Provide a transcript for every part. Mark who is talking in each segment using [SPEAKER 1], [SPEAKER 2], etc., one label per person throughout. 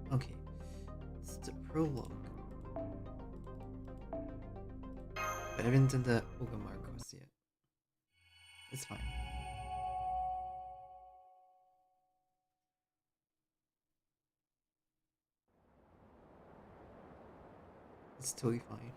[SPEAKER 1] Okay, it's the prologue. But I haven't done the Ogamarcos yet. It's fine. It's totally fine.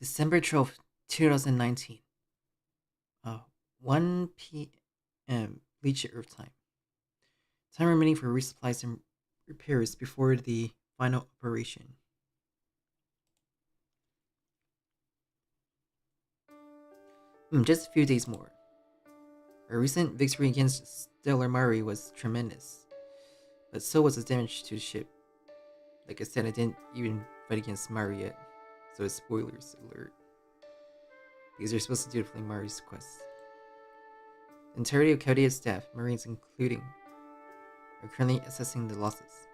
[SPEAKER 1] December 12th, 2019. 1 p.m. Bleach Earth time. Time remaining for resupplies and repairs before the final operation. Just a few days more. Our recent victory against Stellar Mari was tremendous, but so was the damage to the ship. Like I said, I didn't even fight against Mari yet, so it's spoilers alert. Because you're supposed to do it for Mari's quest. The entirety of Kaudea's staff, Marines including, are currently assessing the losses.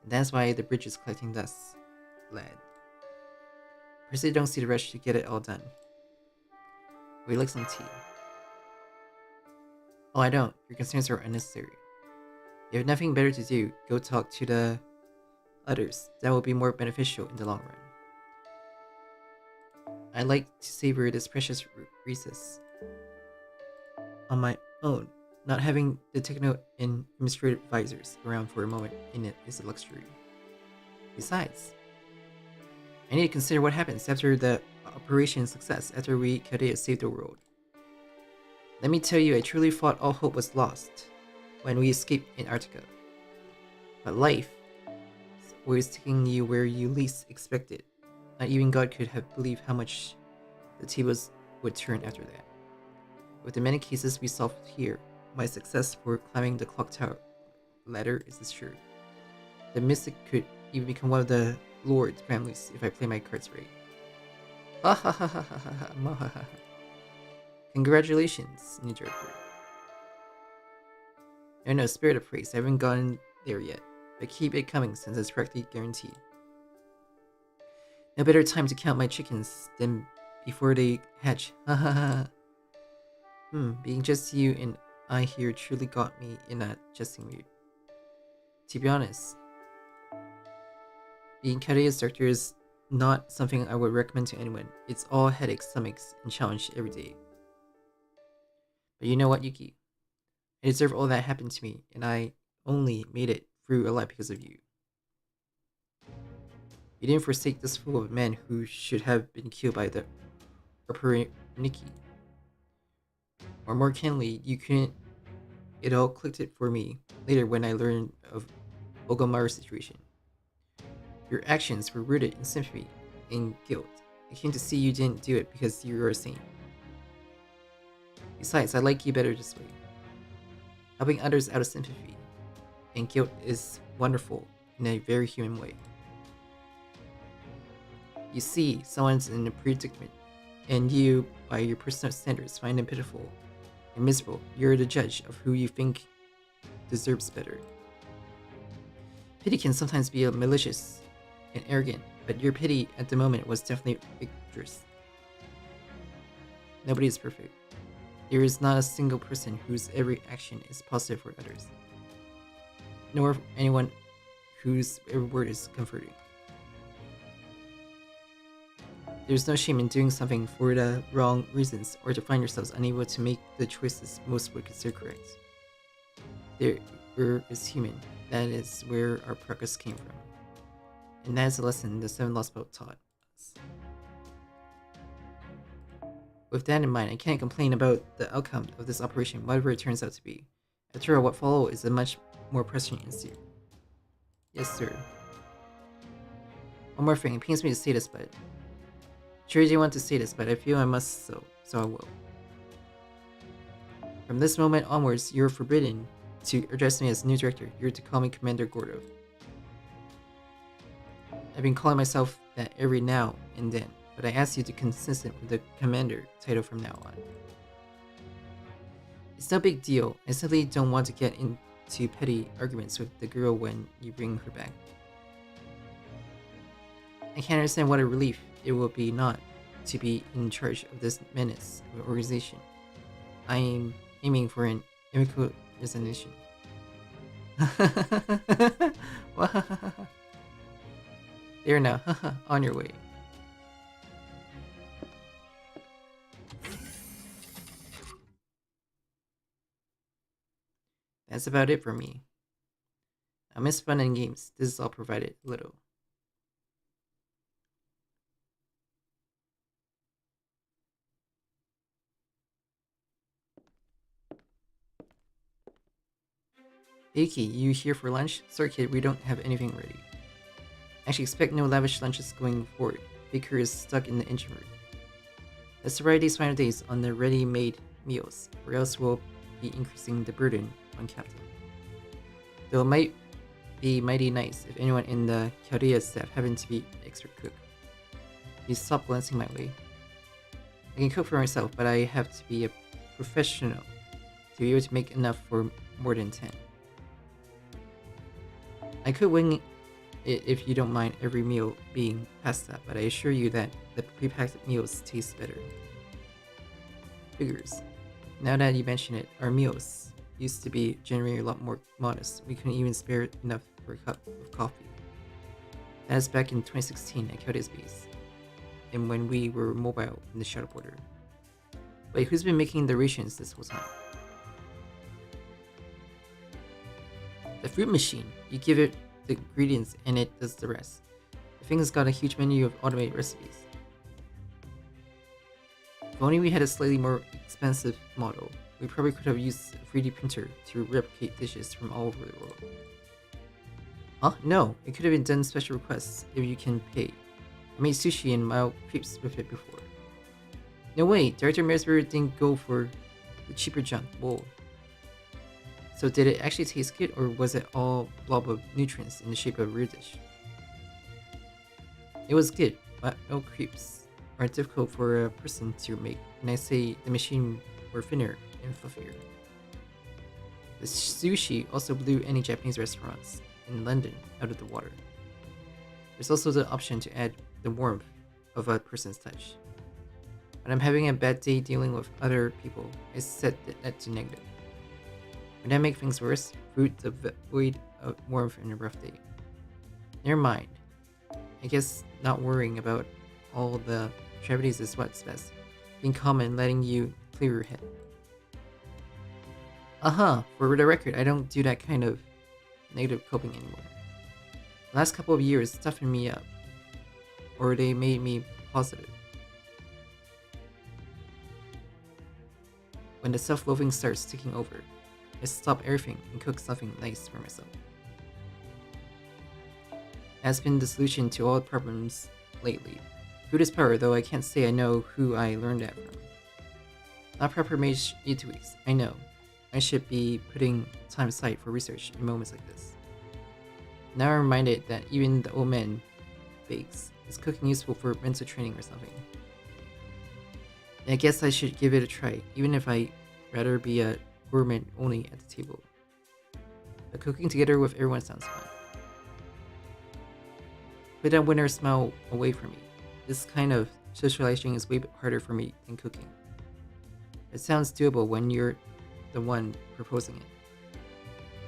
[SPEAKER 1] And that's why the bridge is collecting dust, lad. Personally, don't see the rush to get it all done. Would you like some tea? Oh, I don't. Your concerns are unnecessary. If you have nothing better to do, go talk to the others. That will be more beneficial in the long run. I'd like to savor this precious recess on my own. Not having the techno and administrative advisors around for a moment in it is a luxury. Besides, I need to consider what happens after the operation success after we Kaudea saved the world. Let me tell you, I truly thought all hope was lost when we escaped Antarctica. But life is always taking you where you least expect it. Not even God could have believed how much the tables would turn after that. With the many cases we solved here, my success for climbing the clock tower ladder is assured. The mystic could even become one of the Lord's families if I play my cards right. Ha ha ha ha ha ha ha ha. Congratulations, New Joker. No, spirit of praise. I haven't gotten there yet, but keep it coming since it's practically guaranteed. No better time to count my chickens than before they hatch. Ha ha ha. Being just you and I here truly got me in a jesting mood. To be honest, being Kaudea's doctor is not something I would recommend to anyone. It's all headaches, stomachs, and challenge every day. But you know what, Yuki? I deserve all that happened to me, and I only made it through alive because of you. You didn't forsake this fool of a man who should have been killed by the Nikki. Or more candidly, you couldn't. It all clicked it for me later when I learned of Ogamaru's situation. Your actions were rooted in sympathy and guilt. I came to see you didn't do it because you were a saint. Besides, I like you better this way. Helping others out of sympathy and guilt is wonderful in a very human way. You see someone's in a predicament, and you, by your personal standards, find them pitiful and miserable. You're the judge of who you think deserves better. Pity can sometimes be malicious and arrogant, but your pity at the moment was definitely victorious. Nobody is perfect. There is not a single person whose every action is positive for others, nor anyone whose every word is comforting. There's no shame in doing something for the wrong reasons or to find yourselves unable to make the choices most would consider correct. There is human. That is where our progress came from. And that is a lesson the 7 Lostbelt taught us. With that in mind, I can't complain about the outcome of this operation, whatever it turns out to be. After all, what followed is a much more pressing issue. Yes, sir. One more thing, it pains me to say this, but sure, you didn't want to say this, but I feel I must, so I will. From this moment onwards, you're forbidden to address me as new director. You're to call me Commander Gordo. I've been calling myself that every now and then, but I ask you to consistent with the Commander title from now on. It's no big deal. I simply don't want to get into petty arguments with the girl when you bring her back. I can't understand what a relief it will be not to be in charge of this menace of an organization. I am aiming for an amicable resignation. There now, on your way. That's about it for me. I miss fun and games. This is all provided little. Aki, you here for lunch? Sorry kid, we don't have anything ready. Actually, expect no lavish lunches going forward. Baker is stuck in the engine room. Let's ride these final days on the ready-made meals, or else we'll be increasing the burden on Captain. Though it might be mighty nice if anyone in the Chaldea staff happened to be extra cook. You stop glancing my way. I can cook for myself, but I have to be a professional to be able to make enough for more than 10. I could wing it if you don't mind every meal being pasta, but I assure you that the pre-packed meals taste better. Figures. Now that you mention it, our meals used to be generally a lot more modest. We couldn't even spare enough for a cup of coffee. That is back in 2016 at Caldea's base, and when we were mobile in the shuttle border. Wait, who's been making the rations this whole time? The fruit machine. You give it the ingredients and it does the rest. The thing has got a huge menu of automated recipes. If only we had a slightly more expensive model, we probably could have used a 3D printer to replicate dishes from all over the world. Huh? No, it could have been done special requests if you can pay. I made sushi and mild crepes with it before. No way, Director Mersbury didn't go for the cheaper junk. Whoa. So did it actually taste good, or was it all blob of nutrients in the shape of a rear dish? It was good, but milk crepes are difficult for a person to make, and I say the machine were thinner and fluffier. The sushi also blew any Japanese restaurants in London out of the water. There's also the option to add the warmth of a person's touch. When I'm having a bad day dealing with other people, I set that to negative. Would that make things worse? Fruit devoid of warmth in a rough day. Never mind. I guess not worrying about all the tragedies is what's best. Being calm and letting you clear your head. For the record, I don't do that kind of negative coping anymore. The last couple of years toughened me up. Or they made me positive. When the self-loathing starts taking over, I stop everything and cook something nice for myself. Has been the solution to all problems lately. Food is power, though I can't say I know who I learned that from. Not proper made eat weeks, I know. I should be putting time aside for research in moments like this. Now I'm reminded that even the old man bakes. Is cooking useful for mental training or something? I guess I should give it a try, even if I rather be a gourmet only at the table. But cooking together with everyone sounds fun. Put that winter smell away from me. This kind of socializing is way harder for me than cooking. It sounds doable when you're the one proposing it.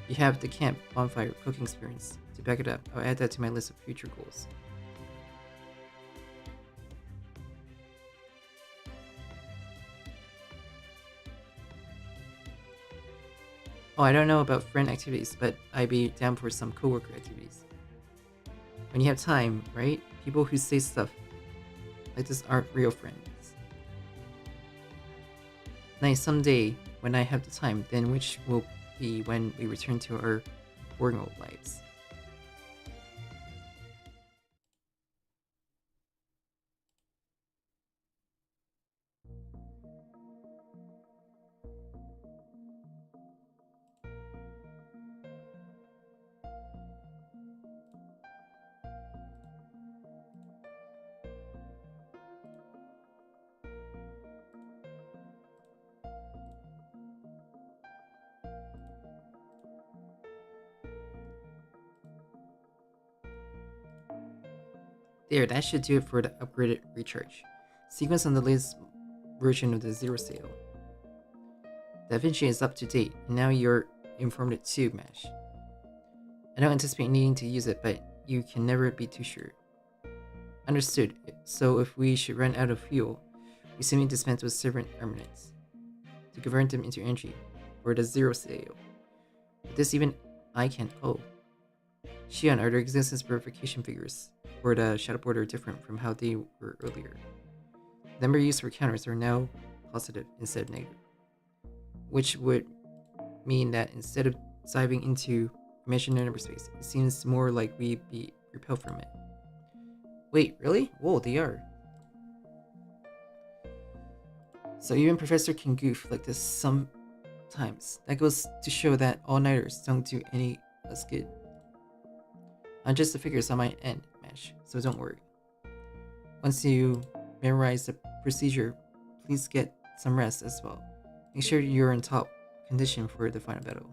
[SPEAKER 1] You have the camp bonfire cooking experience. To back it up, I'll add that to my list of future goals. Oh, I don't know about friend activities, but I'd be down for some coworker activities. When you have time, right? People who say stuff like this aren't real friends. Nice, someday, when I have the time, then which will be when we return to our boring old lives. There, that should do it for the upgraded recharge. Sequence on the latest version of the Zero sale. DaVinci is up to date, and now you're informed it too, Mash. I don't anticipate needing to use it, but you can never be too sure. Understood. So if we should run out of fuel, we simply dispense with servant armaments to convert them into energy for the Zero sale. But this even I can. Oh. Shion, are there existence verification figures for the shadow border different from how they were earlier? The number used for counters are now positive instead of negative, which would mean that instead of diving into imaginary space. It seems more like we'd be repelled from it. Wait, really? Whoa, they are. So even Professor can goof like this sometimes. That goes to show that all-nighters don't do any less good. Not just the figures on my end, Mesh, so don't worry. Once you memorize the procedure, please get some rest as well. Make sure you're in top condition for the final battle.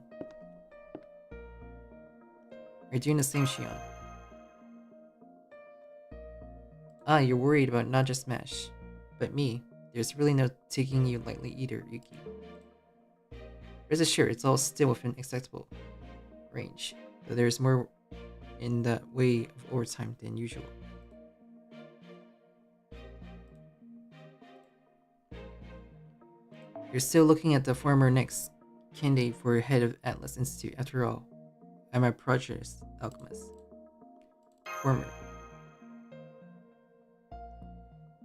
[SPEAKER 1] Are you doing the same, Shion? Ah, you're worried about not just Mesh, but me. There's really no taking you lightly either, Yuki. Rest assured, it's all still within acceptable range, though there's more in the way of overtime than usual. You're still looking at the former next candidate for head of Atlas Institute. After all, I'm a project alchemist. Former.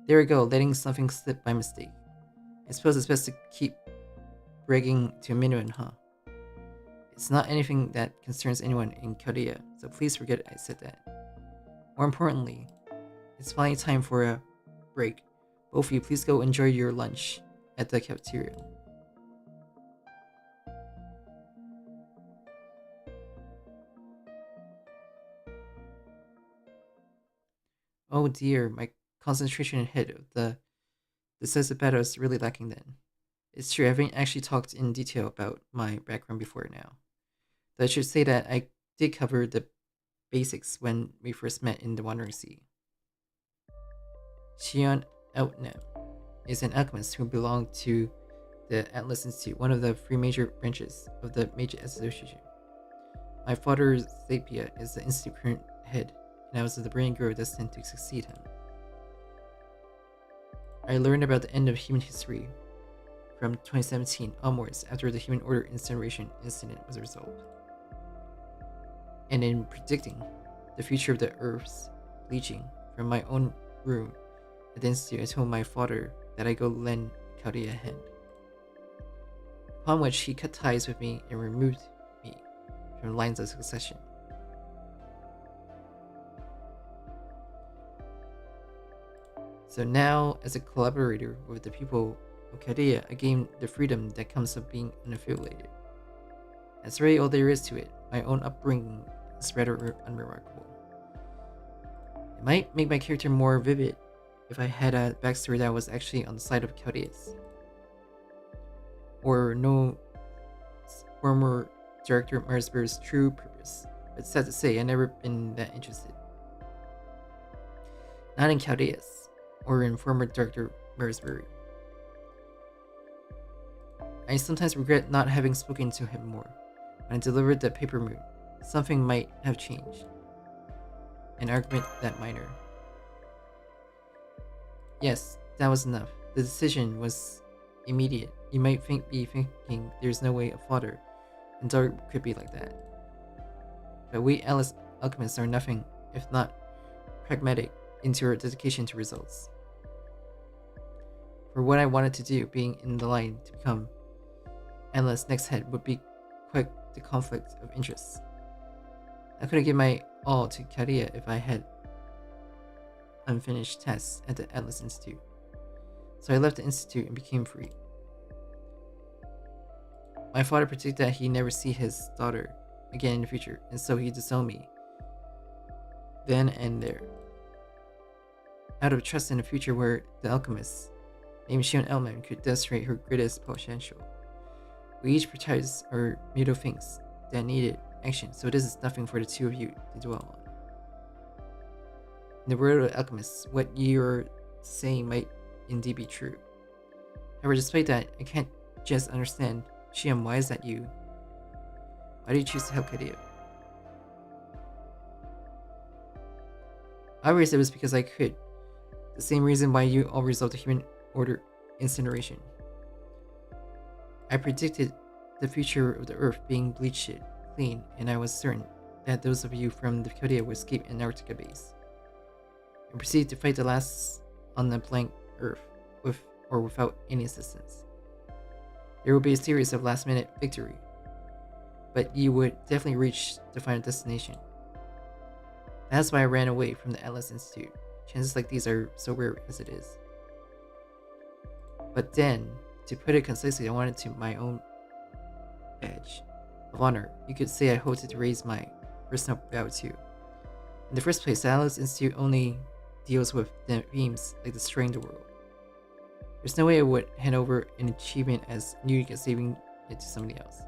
[SPEAKER 1] There we go, letting something slip by mistake. I suppose it's best to keep bragging to a minimum, huh? It's not anything that concerns anyone in Korea, so please forget I said that. More importantly, it's finally time for a break. Both of you, please go enjoy your lunch at the cafeteria. Oh dear, my concentration ahead of the decisive battle is really lacking then. It's true, I haven't actually talked in detail about my background before now. Though I should say that I did cover the basics when we first met in the Wandering Sea. Shion Outnem is an alchemist who belonged to the Atlas Institute, one of the three major branches of the Magia Association. My father, Zapia, is the Institute current head, and I was the brilliant girl destined to succeed him. I learned about the end of human history from 2017 onwards after the Human Order incineration incident was resolved. And in predicting the future of the Earth's bleaching from my own room at the Institute, I told my father that I go lend Kaori a hand. Upon which he cut ties with me and removed me from lines of succession. So now, as a collaborator with the people of Korea, I gain the freedom that comes of being unaffiliated. That's really all there is to it. My own upbringing is rather unremarkable. It might make my character more vivid if I had a backstory that was actually on the side of Korea's. Or no former director Marsberg's true purpose. But sad to say, I've never been that interested. Not in Korea's, or in former director Marsberg. I sometimes regret not having spoken to him more. When I delivered the paper moon, something might have changed. An argument that minor. Yes, that was enough. The decision was immediate. You might be thinking there's no way a father and daughter could be like that. But we Atlas alchemists are nothing if not pragmatic into our dedication to results. For what I wanted to do, being in the line to become Atlas next head would be quite the conflict of interests. I could have given my all to Korea if I had unfinished tasks at the Atlas Institute. So I left the Institute and became free. My father predicted that he'd never see his daughter again in the future, and so he disowned me then and there. Out of trust in a future where the alchemist named Shion Elman could demonstrate her greatest potential. We each prioritized our mutual things that needed action, so this is nothing for the two of you to dwell on. In the world of alchemists, what you're saying might indeed be true. However, despite that, I can't just understand. Shion, why is that you? Why do you choose to help Kadia? Obviously, it was because I could. The same reason why you all resolved the Human Order incineration. I predicted the future of the Earth being bleached clean, and I was certain that those of you from the Korea would escape Antarctica base and proceed to fight the last on the blank Earth, with or without any assistance. There will be a series of last-minute victory, but you would definitely reach the final destination. That's why I ran away from the Atlas Institute. Chances like these are so rare as it is. But then, to put it concisely, I wanted to my own badge of honor. You could say I hoped to raise my personal value too. In the first place, the Atlas Institute only deals with the themes like destroying the world. There's no way I would hand over an achievement as Nugget saving it to somebody else.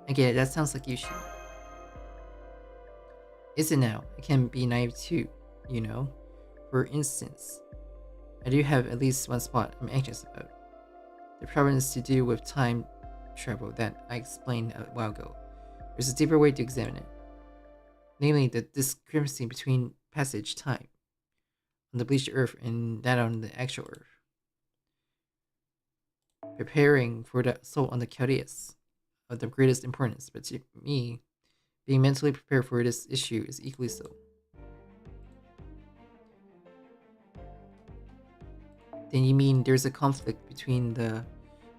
[SPEAKER 1] Again, that sounds like you should. Is it now? I can be naive too, you know? For instance, I do have at least one spot I'm anxious about. The problem is to do with time travel that I explained a while ago. There's a deeper way to examine it. Namely, the discrepancy between passage time on the bleached Earth and that on the actual Earth. Preparing for the assault on the Chaldeans of the greatest importance, but to me, being mentally prepared for this issue is equally so. Then you mean there's a conflict between the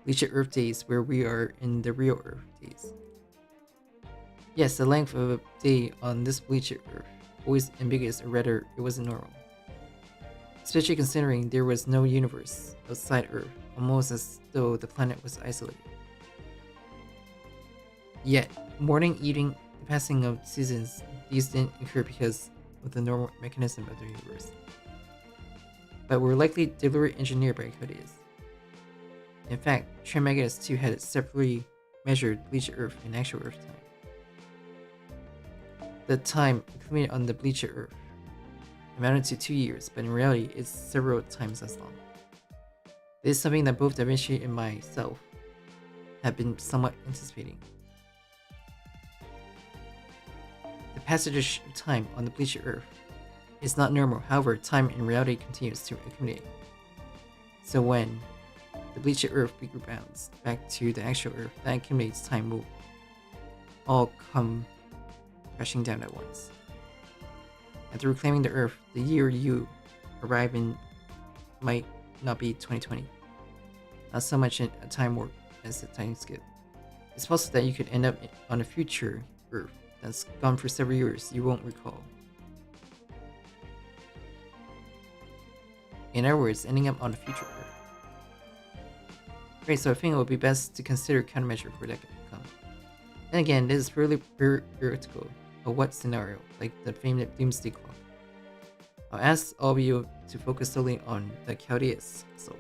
[SPEAKER 1] bleached Earth days where we are in the real Earth days? Yes, the length of a day on this bleached Earth, always ambiguous, or rather, it wasn't normal. Especially considering there was no universe outside Earth, almost as though the planet was isolated. Yet, morning, evening, the passing of seasons, these didn't occur because of the normal mechanism of the universe, but were likely deliberately engineered by Chaldeans. In fact, Trismegistus 2 had separately measured bleached Earth and actual Earth time. The time accumulated on the bleached Earth amounted to 2 years, but in reality, it's several times as long. This is something that both Da Vinci and myself have been somewhat anticipating. The passage of time on the bleached Earth is not normal, however, time in reality continues to accumulate. So when the bleached Earth rebounds back to the actual Earth, that accumulates time will all come crashing down at once. After reclaiming the Earth, the year you arrive in might not be 2020. Not so much a time warp as a time skip. It's possible that you could end up on a future Earth that's gone for several years you won't recall. In other words, ending up on a future Earth. Great, so I think it would be best to consider countermeasure for that to come. And again, this is really theoretical of what scenario, like the famous Doomsday Clock. I'll ask all of you to focus solely on the Chaldeans. So,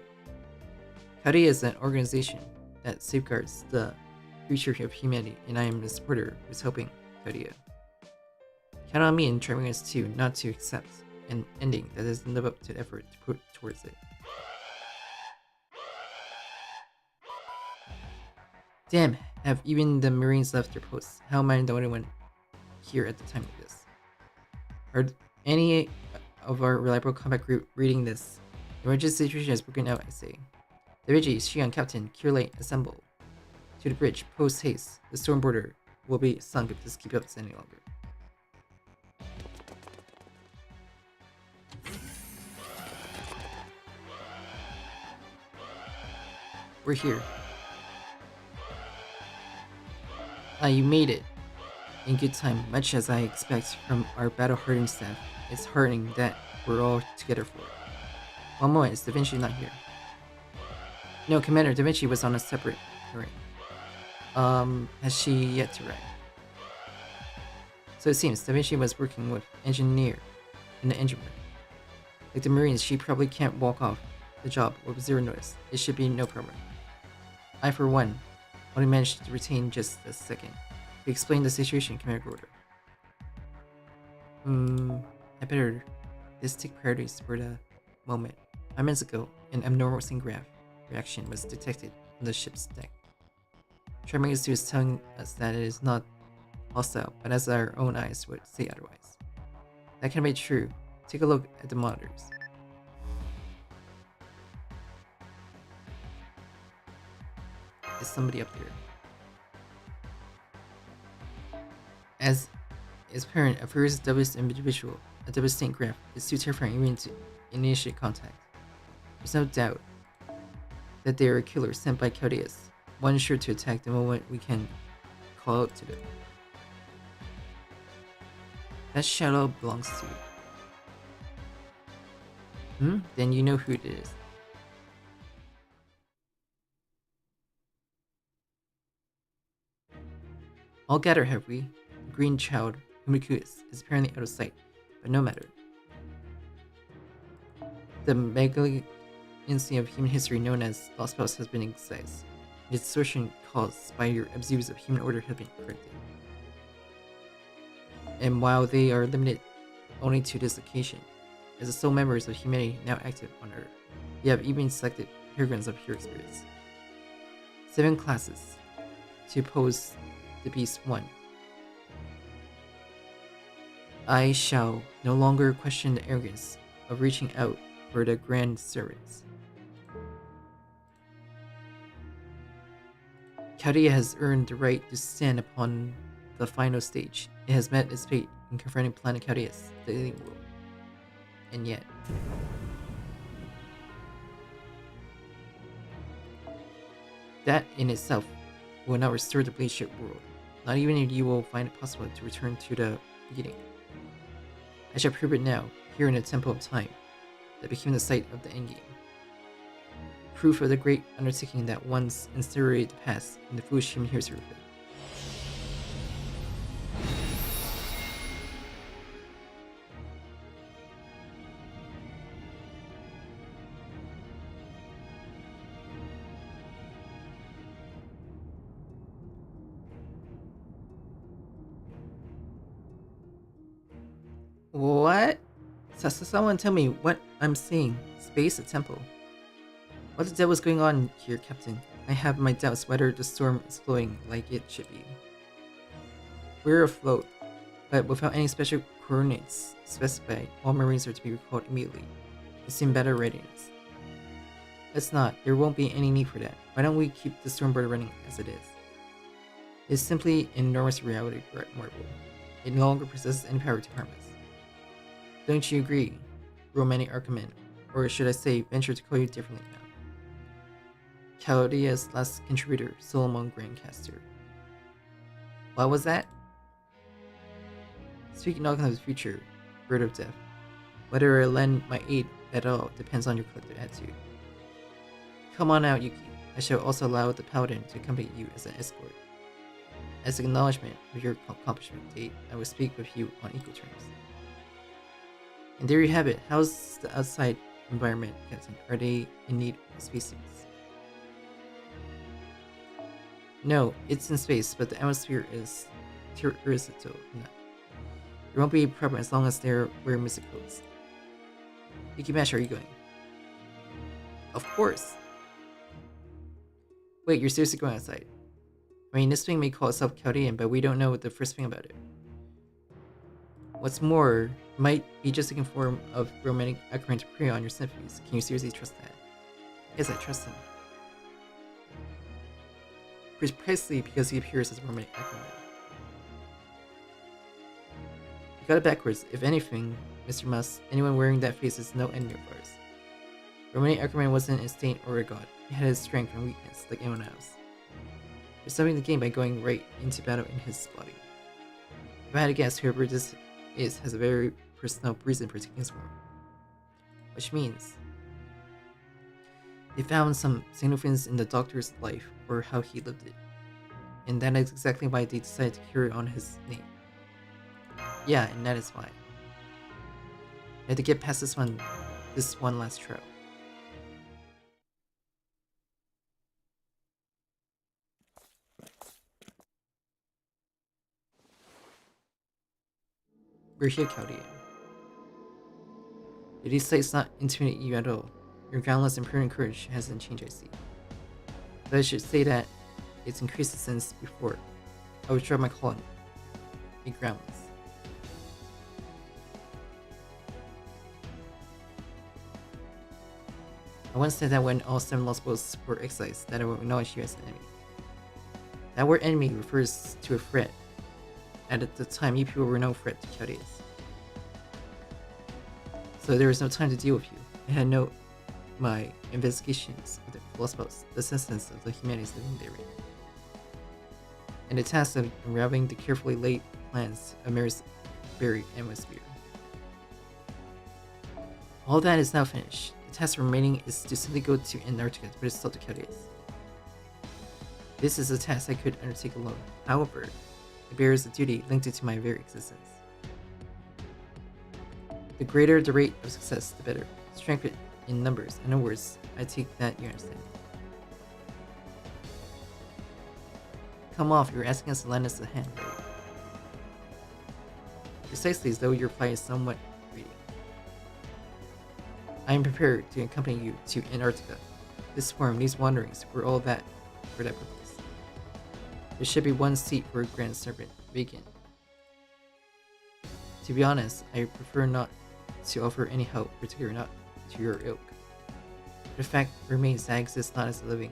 [SPEAKER 1] Chaldea is an organization that safeguards the future of humanity, and I am a supporter who's helping Chaldea. Count on me and Trismegistus 2 not to accept an ending that doesn't live up to the effort to put towards it. Damn, have even the Marines left their posts? How am I the only one here at the time of this? Are any of our reliable combat group reading this? The emergency situation has broken out, I say. The Vigi, Shion, Captain, Cure Light, assemble. To the bridge, post haste. The storm border will be sunk if this keeps up any longer. We're here. You made it. In good time, much as I expect from our battle-hardened staff. It's heartening that we're all together for it. One moment, is Da Vinci not here? No, Commander, Da Vinci was on a separate terrain. Has she yet to arrive? So it seems Da Vinci was working with engineer in the engine room. Like the Marines, she probably can't walk off the job with zero notice. It should be no problem. I, for one, only managed to retain just a second. We explained the situation, Commander Gorder. I better just take priorities for the moment. 5 minutes ago, an abnormal syngraph reaction was detected on the ship's deck. Trismegistus is telling us that it is not hostile, but as our own eyes would say otherwise. That can be true. Take a look at the monitors. Is somebody up there? As is apparent, a furious doublest individual, a devastating graph, is too terrifying even to initiate contact. There's no doubt that they are a killer sent by Chaldeans. one sure to attack the moment we can call out to them. That shadow belongs to you. Then you know who it is. All gather, have we? The green child, Humiku, is apparently out of sight, but no matter. The megaaziib of human history known as Lostbelt has been excised. Its distortion caused by your abuse of human order has been corrected. And while they are limited only to this occasion, as the sole members of humanity now active on Earth, we have even selected pilgrims of pure spirits. 7 classes to oppose the Beast 1. I shall no longer question the arrogance of reaching out for the grand servants. Chaldea has earned the right to stand upon the final stage. It has met its fate in confronting planet Chaldea's, the alien world. And yet... that in itself will not restore the Blade Ship world. Not even if you will find it possible to return to the beginning. I shall prove it now, here in the Temple of Time, that became the site of the endgame. Proof of the great undertaking that once incinerated the past in the foolish human heroes of it. What? Someone tell me what I'm seeing. Space, a temple. What the devil is going on here, Captain? I have my doubts whether the storm is flowing like it should be. We're afloat, but without any special coordinates specified, all Marines are to be recalled immediately. Assume better readiness. Let's not. There won't be any need for that. Why don't we keep the Stormbird running as it is? It's simply an enormous reality marvel. It no longer possesses any power to harm us. Don't you agree, romantic Archiman? Or should I say, venture to call you differently now? Chaldea's last contributor, Solomon Grandcaster. What was that? Speaking of the future, Bird of Death, whether I lend my aid at all depends on your collective attitude. Come on out, Yuki. I shall also allow the Paladin to accompany you as an escort. As an acknowledgement of your accomplishment date, I will speak with you on equal terms. And there you have it. How's the outside environment, Captain? Are they in need of spacesuits? No, it's in space, but the atmosphere is terrestrial. No. There won't be a problem as long as they're wearing music clothes. Yukimash, are you going? Of course! Wait, you're seriously going outside? I mean, this thing may call itself Chaldean, but we don't know the first thing about it. What's more, it might be just a form of romantic accurate to prey on your symphonies. Can you seriously trust that? Yes, I trust him. Precisely because he appears as a romantic accurate. You got it backwards. If anything, Mr. Musk, anyone wearing that face is no enemy of ours. Romantic Ackerman wasn't a saint or a god. He had his strength and weakness, like anyone else. There's something to gain by going right into battle in his body. If I had to guess, whoever this is has a very personal reason for taking his form. Which means they found some significance in the doctor's life or how he lived it. And that is exactly why they decided to carry on his name. Yeah, and that is why. I had to get past this one last trial. We're here, Chaldea. These sights not intimidate you at all. Your groundless and prudent courage hasn't changed, I see. But I should say that it's increased since before. I withdraw my calling. A groundless. I once said that when all 7 Lostbelts were excised, that I would acknowledge you as an enemy. That word enemy refers to a threat. At the time, you people were no threat to Chaldeans. So there was no time to deal with you. I had no my investigations of the Lostbelt's the existence of the humanities living therein, and the task of unraveling the carefully laid plans of Mary's buried atmosphere. All that is now finished. The task remaining is to simply go to Antarctica to put a stop to Caldeus. This is a task I could undertake alone. However, it bears a duty linked to my very existence. The greater the rate of success, the better. Strength in numbers. In other words, I take that you understand. Come off, you're asking us to lend us a hand, right? Precisely as though your reply is somewhat reading. I am prepared to accompany you to Antarctica. This form, these wanderings, were all that for that purpose. There should be one seat for a Grand Serpent vacant. To be honest, I prefer not to offer any help, particularly not to your ilk. The fact remains that I exist not as a living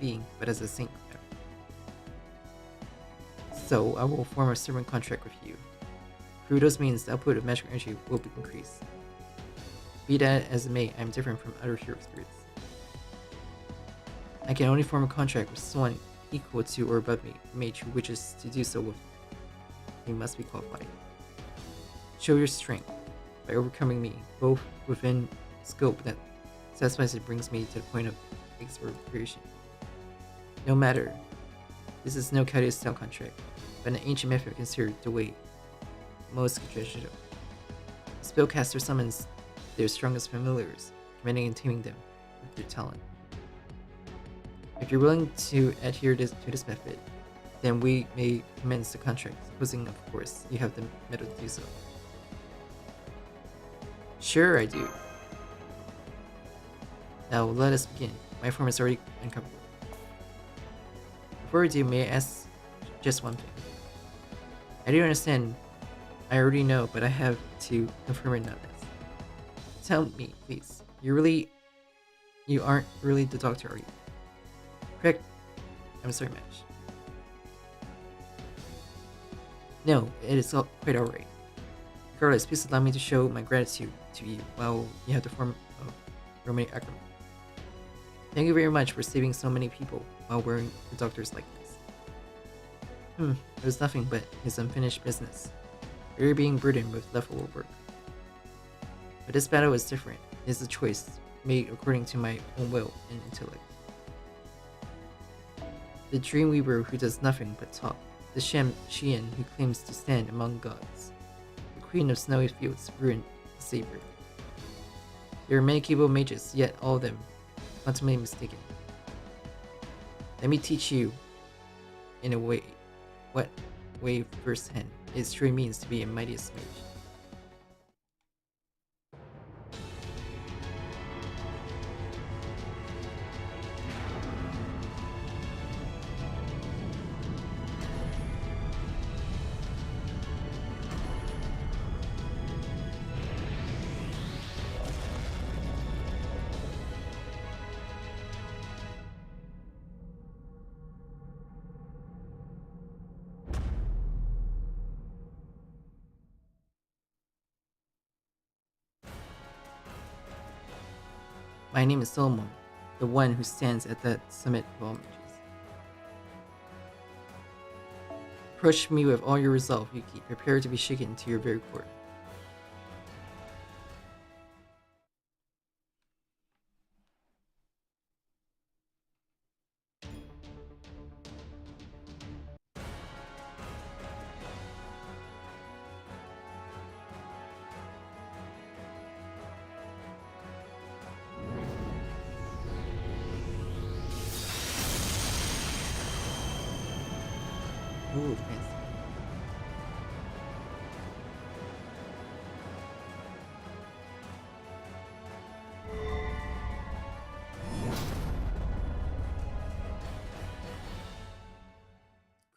[SPEAKER 1] being, but as a saint. So I will form a servant contract with you. Through those means, the output of magical energy will be increased. Be that as it may, I am different from other hero spirits. I can only form a contract with someone equal to or above me. A mage who wishes to do so with me must be qualified. Show your strength by overcoming me, both within scope that satisfies and brings me to the point of expropriation. No matter, this is no Caldeus style contract, but an ancient method considered the way most traditional. Spellcaster summons their strongest familiars, commanding and taming them with their talent. If you're willing to adhere to this method, then we may commence the contract, supposing, of course, you have the metal to do so. Sure, I do. Now let us begin. My form is already uncovered. Before we do, may I ask just one thing? I do understand. I already know, but I have to confirm it nonetheless. Tell me, please. You aren't really the doctor, are you? Correct. I'm sorry, Match. No, it is quite alright. Regardless, please allow me to show my gratitude to you while you have the form of romantic agreement. Thank you very much for saving so many people while wearing the doctor's likeness. It was nothing but his unfinished business. We were being burdened with leftover work. But this battle is different. It is a choice made according to my own will and intellect. The dreamweaver who does nothing but talk. The Shian who claims to stand among gods. The queen of snowy fields, ruined the savior. There are many capable mages, yet all of them fundamentally mistaken. Let me teach you, in a way, what way firsthand it truly means to be a mightiest mage. My name is Solomon, the one who stands at the summit of all mages. Approach me with all your resolve, Yuki. Prepare to be shaken to your very core. Ooh, fancy.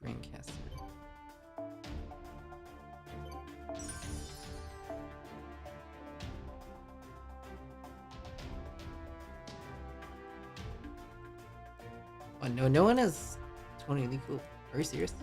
[SPEAKER 1] Grandcaster. Oh no, no one has 20 legal. Are you serious?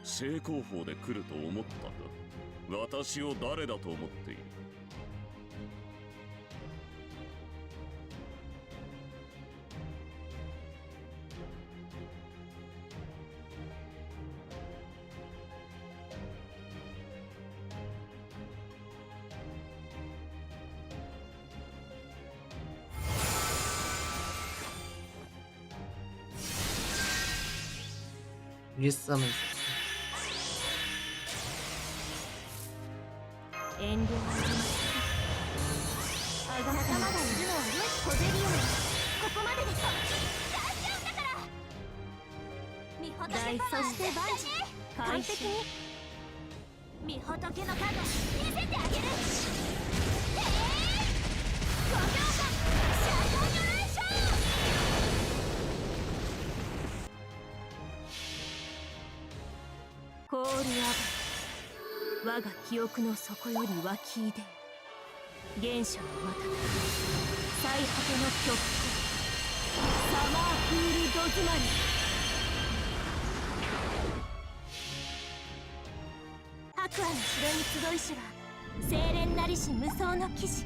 [SPEAKER 2] 正攻法で来ると思ったか。私を誰だと思っている。
[SPEAKER 1] You summon.
[SPEAKER 3] 遠慮はありません。あが仲間がいるのは小ゼリオン。ここまでです。大丈夫だから。見仏パワー、そしてバンジ完璧に見仏のカード見せてあげる。5秒間シャドウニュレーション。コールアバ、我が記憶の底より湧き出原初のまた最果ての極限サマークールドズマリ。白亜の城に集いしは清廉なりし無双の騎士。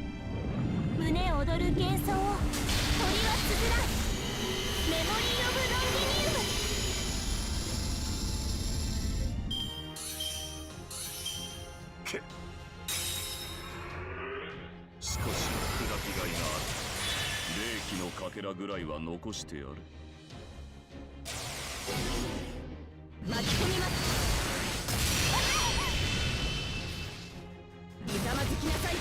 [SPEAKER 3] 胸躍る幻想を鳥は綴らん。メモリー・オブ・ロンギニウム。
[SPEAKER 2] しかし砕きがいがある。霊気のかけらぐらいは残してやる。
[SPEAKER 3] 巻き込みます。ひざまずきなさい。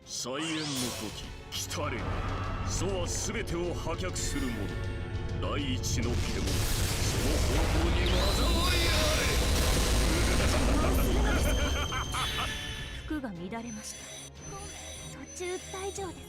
[SPEAKER 2] 再演の時来たれ。祖は全てを破却する者。第一の獣、その方向に災いあれ。
[SPEAKER 3] 服が乱れました。途中退場です。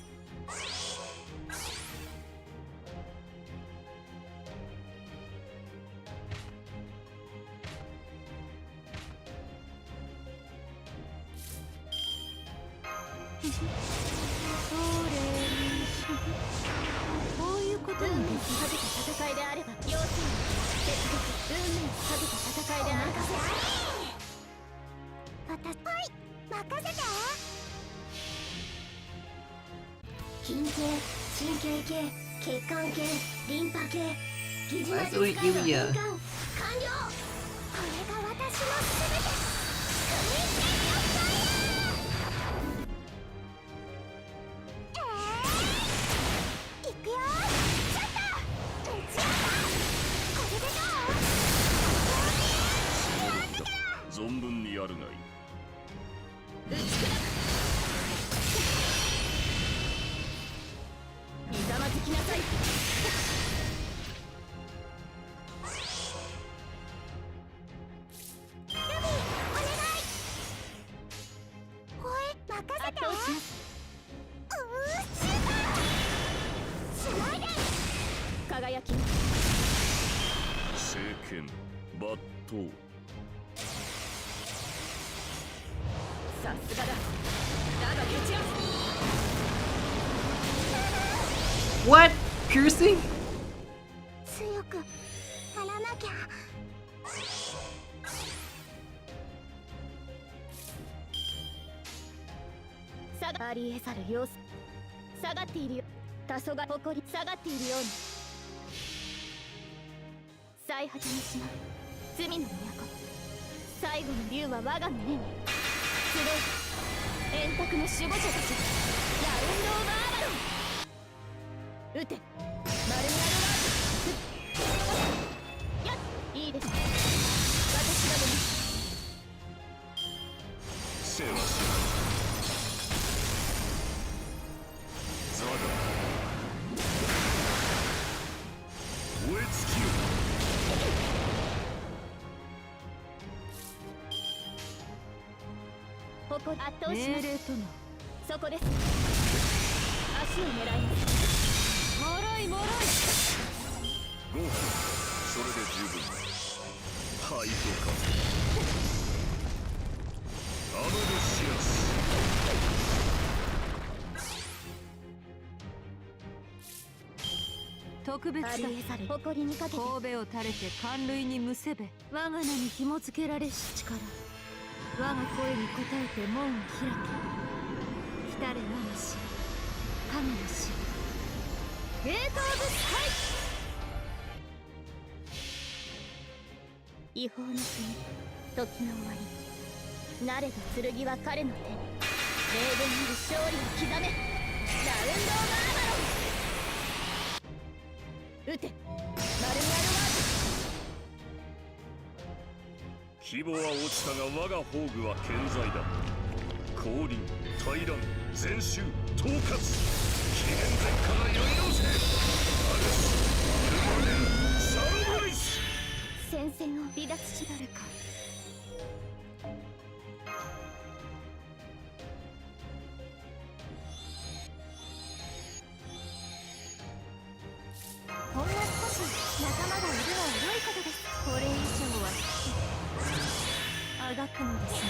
[SPEAKER 3] こういうことにかけた戦いであれば、要するに鉄撃運命をかけた戦いであれば任せて。筋系、神経系、血管系、リンパ系、疑似マジスカイの変換完了。これが私のすべて。いくよ。ちょっと打ち合った。これでどう？
[SPEAKER 2] 存分にやるがいい。
[SPEAKER 3] 打ち砕く。ひざまずきなさい。ルビー、お願い。ほえ、任せて。シューター。しないで。輝き。
[SPEAKER 2] 聖剣、抜刀。
[SPEAKER 3] さすがだ。だが蹴散らす。
[SPEAKER 1] What? Piercing?
[SPEAKER 3] 強くならなきゃ。ありえざる様子。下がっているよ。黄昏が誇り下がっているように。最果てにしまう罪の都。最後の竜は我が胸に。集い円卓の守護者たち。ラウンド・オブ・アバロン。撃て。マルミアル・ワーズ。やっ、いいです。私が出ます。
[SPEAKER 2] せわしない。ザガ燃え尽きよ。
[SPEAKER 3] 誇り圧倒します。命令とのそこです。足を狙います。もろいもろい。
[SPEAKER 2] ゴーフ、それで十分。ハイドカアムルシアス。
[SPEAKER 3] 特別だ。
[SPEAKER 4] ありえざる誇りにかけて
[SPEAKER 3] 神戸を垂れて寒類にむせべ。
[SPEAKER 4] 我が名に紐付けられし力、我が声に応えて門を開け。来たれ我が死、神の死、ゲート・オブ・スカイ。違法の国、時の終わり。慣れた剣は彼の手に。霊言なる勝利を刻め。ラウンド・オブ・アーマロン。撃て、マルミアルワー
[SPEAKER 2] 規模は落ちたが我が宝具は健在だ。降臨、大乱、全集、統括、紀元前からより直せ。アレス、ルマネン、サロブリス。
[SPEAKER 4] 戦線を離脱しだるか。ほんの少し仲間がいるのは良いことです。
[SPEAKER 3] これ以上はあがくのですね。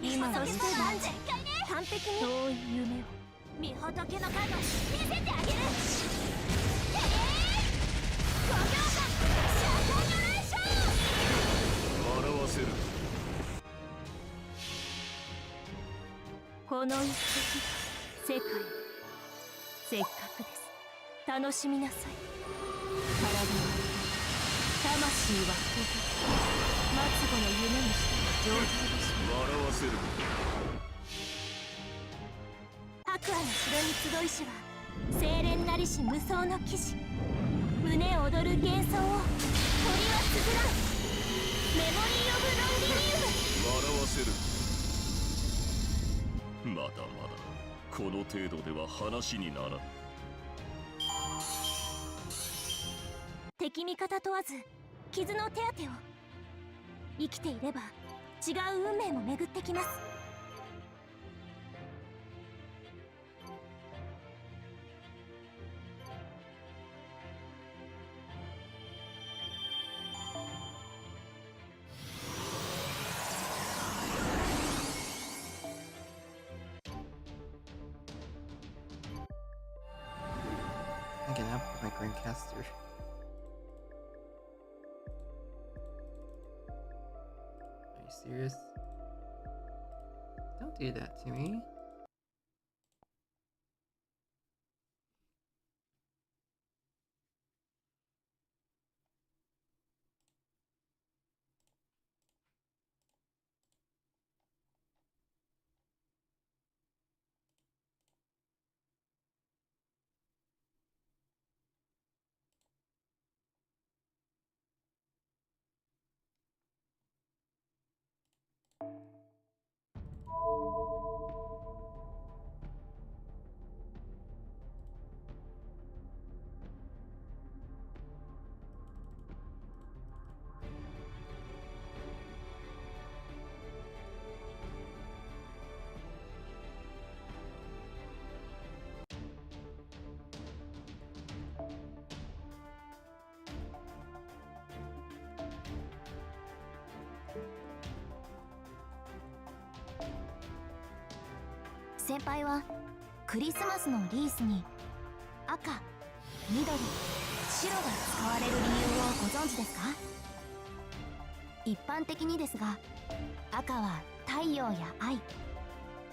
[SPEAKER 3] 今
[SPEAKER 4] そして万事完璧に
[SPEAKER 3] 遠い夢を
[SPEAKER 4] 御仏の数見せてあげる。5秒間シャトニュレーション。
[SPEAKER 2] 笑わせる。
[SPEAKER 3] この一滴世界せっかくです。楽しみなさい。体は魂は末後の夢にした状態でしょう。
[SPEAKER 2] 笑わせる。
[SPEAKER 4] 白亜の城に集いしは清廉なりし無双の騎士。胸躍る幻想を鳥はつづらん。メモリー・オブ・ロンリリウム。
[SPEAKER 2] 笑わせる。まだまだこの程度では話にならん。
[SPEAKER 4] 敵味方問わず傷の手当てを。生きていれば違う運命も巡ってきます。
[SPEAKER 1] I can up with my Grandcaster. Are you serious? Don't do that to me.
[SPEAKER 4] 先輩はクリスマスのリースに赤、緑、白が使われる理由をご存知ですか？一般的にですが、赤は太陽や愛。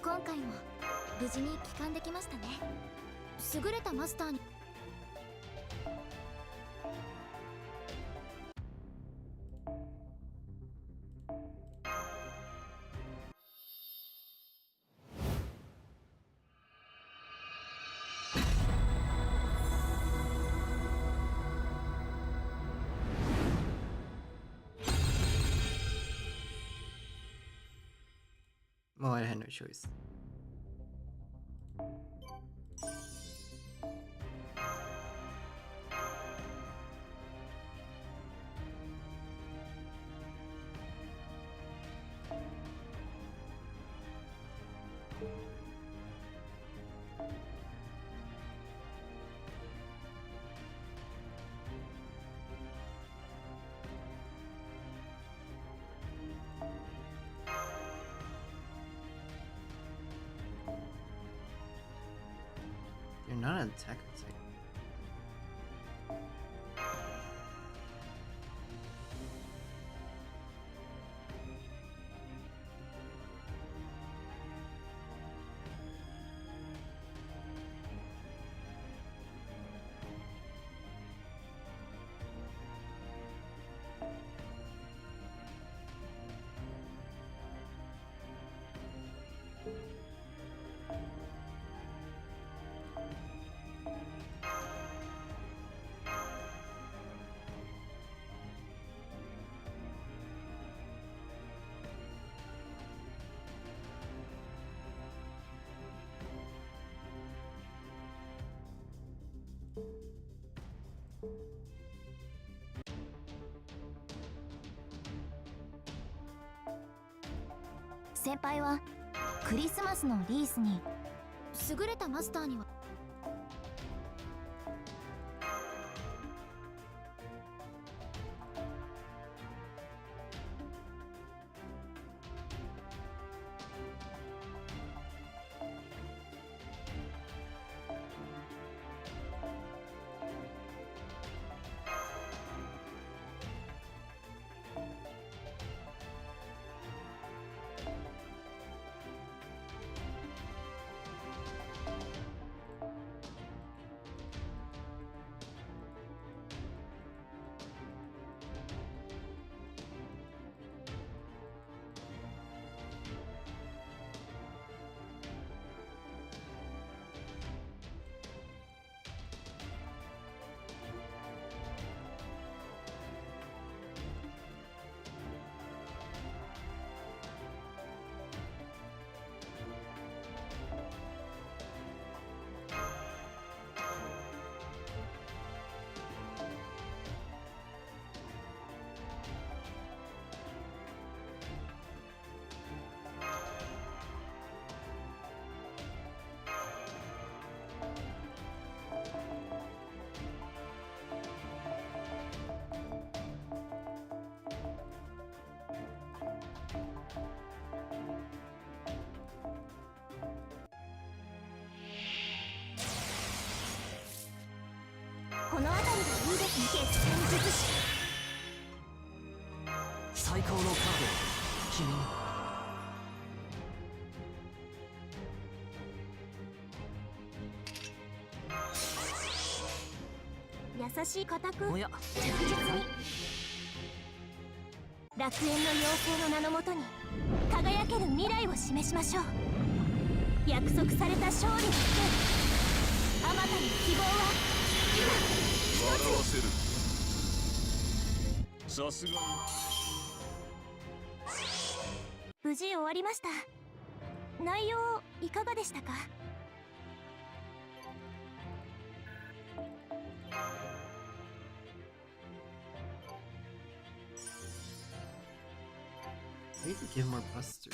[SPEAKER 4] 今回も無事に帰還できましたね。優れたマスターに。
[SPEAKER 1] Well, I had no choice. not an attacker type.
[SPEAKER 4] 先輩はクリスマスのリースに優れたマスターにはこの辺りがいいですね。決戦術師
[SPEAKER 5] 最高のカードを君に。
[SPEAKER 4] 優しい固く
[SPEAKER 5] おや
[SPEAKER 4] 着実に楽園の妖精の名のもとに輝ける未来を示しましょう。約束された勝利の日、あまたの希望は今
[SPEAKER 2] 笑わせる。さすがに
[SPEAKER 4] 無事終わりました。内容いかがでしたか？I
[SPEAKER 1] need to give more busters.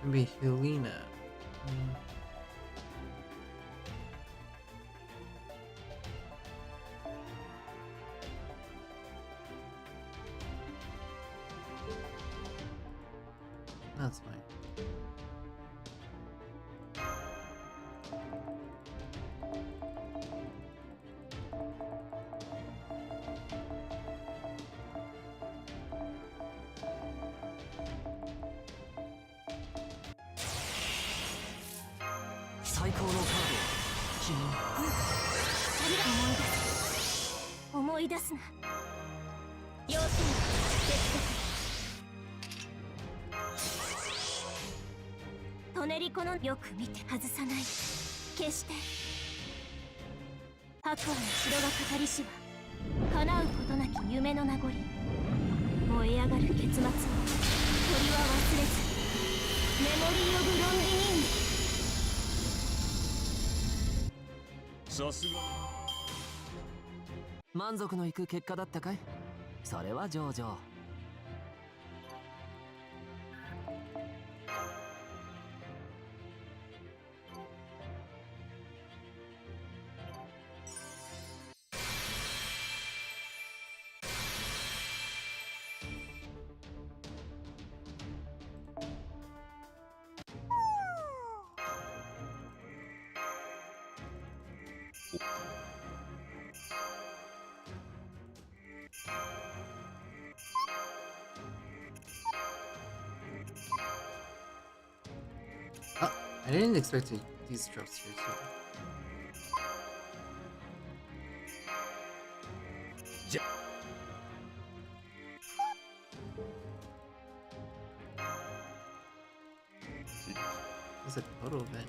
[SPEAKER 1] Maybe Helena. That's fine.
[SPEAKER 4] Among 思い出すな。要するにトネリコのよく見て外さない。決して白亜の城が語りしは叶うことなき夢の名残。燃え上がる結末を鳥は忘れず。メモリー・オブ・ロンリニング。
[SPEAKER 2] さすがに
[SPEAKER 5] 満足のいく結果だったかい？それは上々。
[SPEAKER 1] I didn't expect to use drops here too. It's a total event.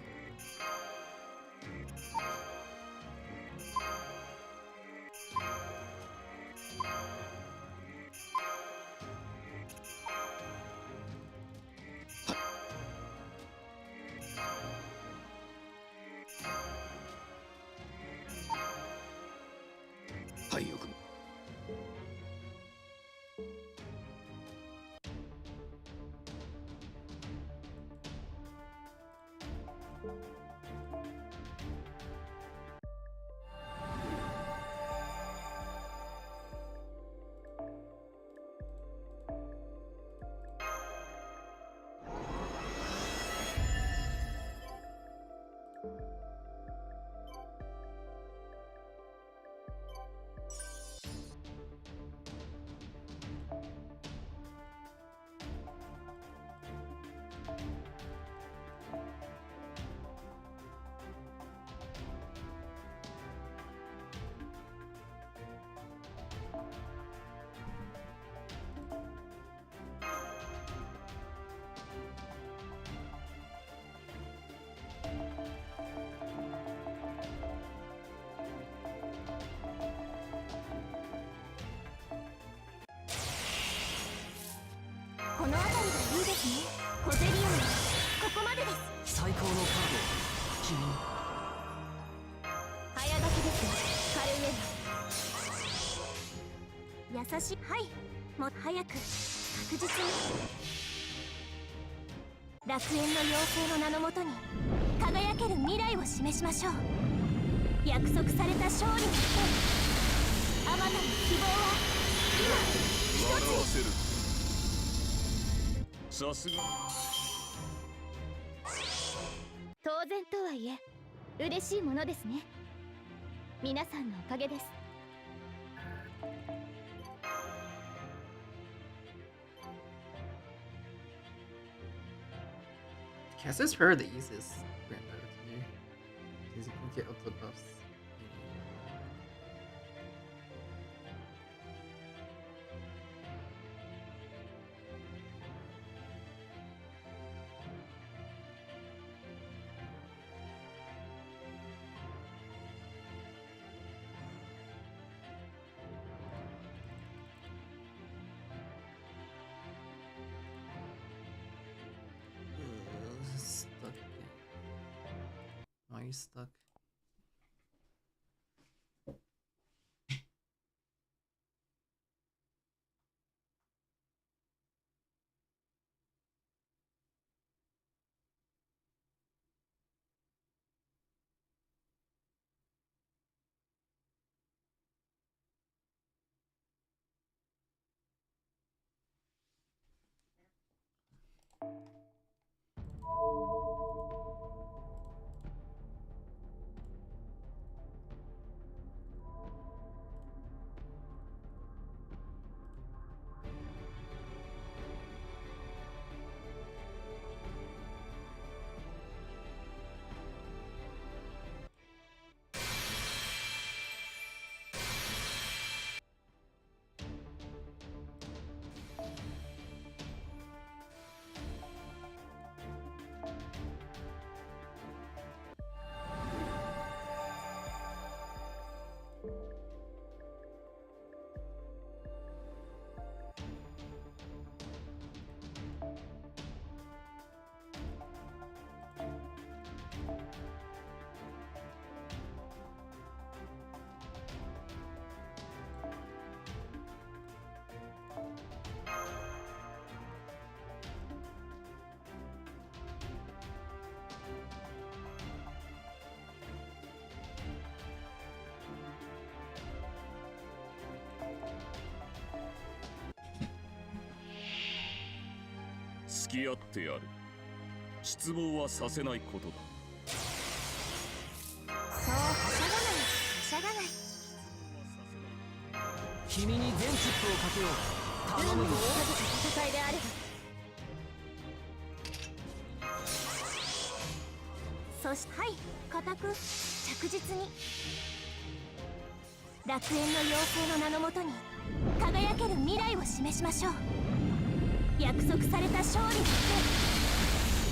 [SPEAKER 3] はい、もっと早く確実に楽園の妖精の名のもとに輝ける未来を示しましょう。約束された勝利の人、あまたの希望は今一つに。
[SPEAKER 2] さすが
[SPEAKER 4] 当然とはいえ嬉しいものですね。皆さんのおかげです。
[SPEAKER 1] Cast is prefer the easiest granddaughter to me, because you can get all the buffs. Stuck. Why are you stuck?
[SPEAKER 2] 付き合ってやる。失望はさせないことだ。
[SPEAKER 4] そうはしゃがないはしゃがない。
[SPEAKER 5] 君に全チップをかけよう。頼むぞ。
[SPEAKER 4] 運命をかけた戦いであれば。そしてはい固く着実に楽園の妖精の名のもとに輝ける未来を示しましょう。約束された勝利にして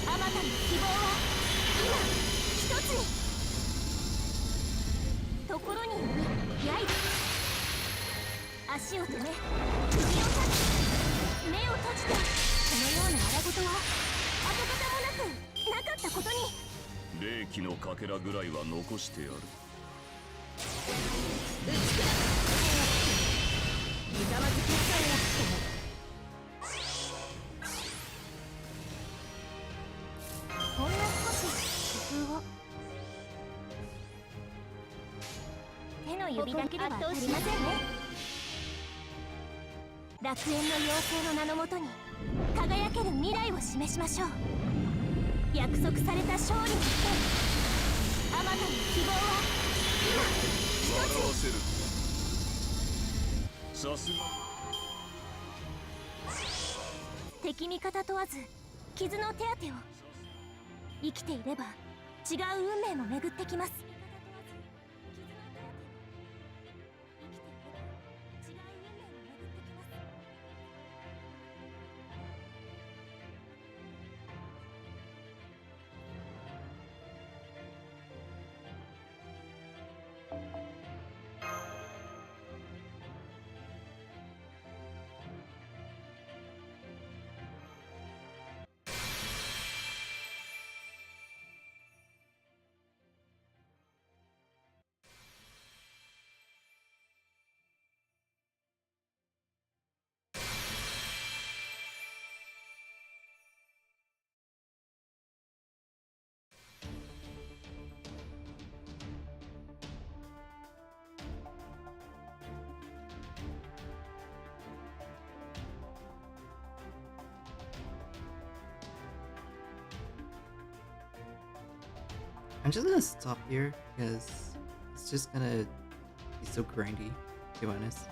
[SPEAKER 4] あまたの希望は今一つに。ところにより刃足を止め首を立て目を閉じて、このような荒事は跡形もなかったことに。
[SPEAKER 2] 霊気のかけらぐらいは残してやる。
[SPEAKER 4] 打ち砕く痛まず決断がほんの少し工夫を。手の指だけでは足りませんね。楽園の妖精の名のもとに輝ける未来を示しましょう。約束された勝利にしてあまたの希望は今一つ
[SPEAKER 2] 笑わせる。さすが
[SPEAKER 4] 敵味方問わず傷の手当てを。生きていれば違う運命も巡ってきます。
[SPEAKER 1] I'm just gonna stop here because it's just gonna be so grindy, to be honest.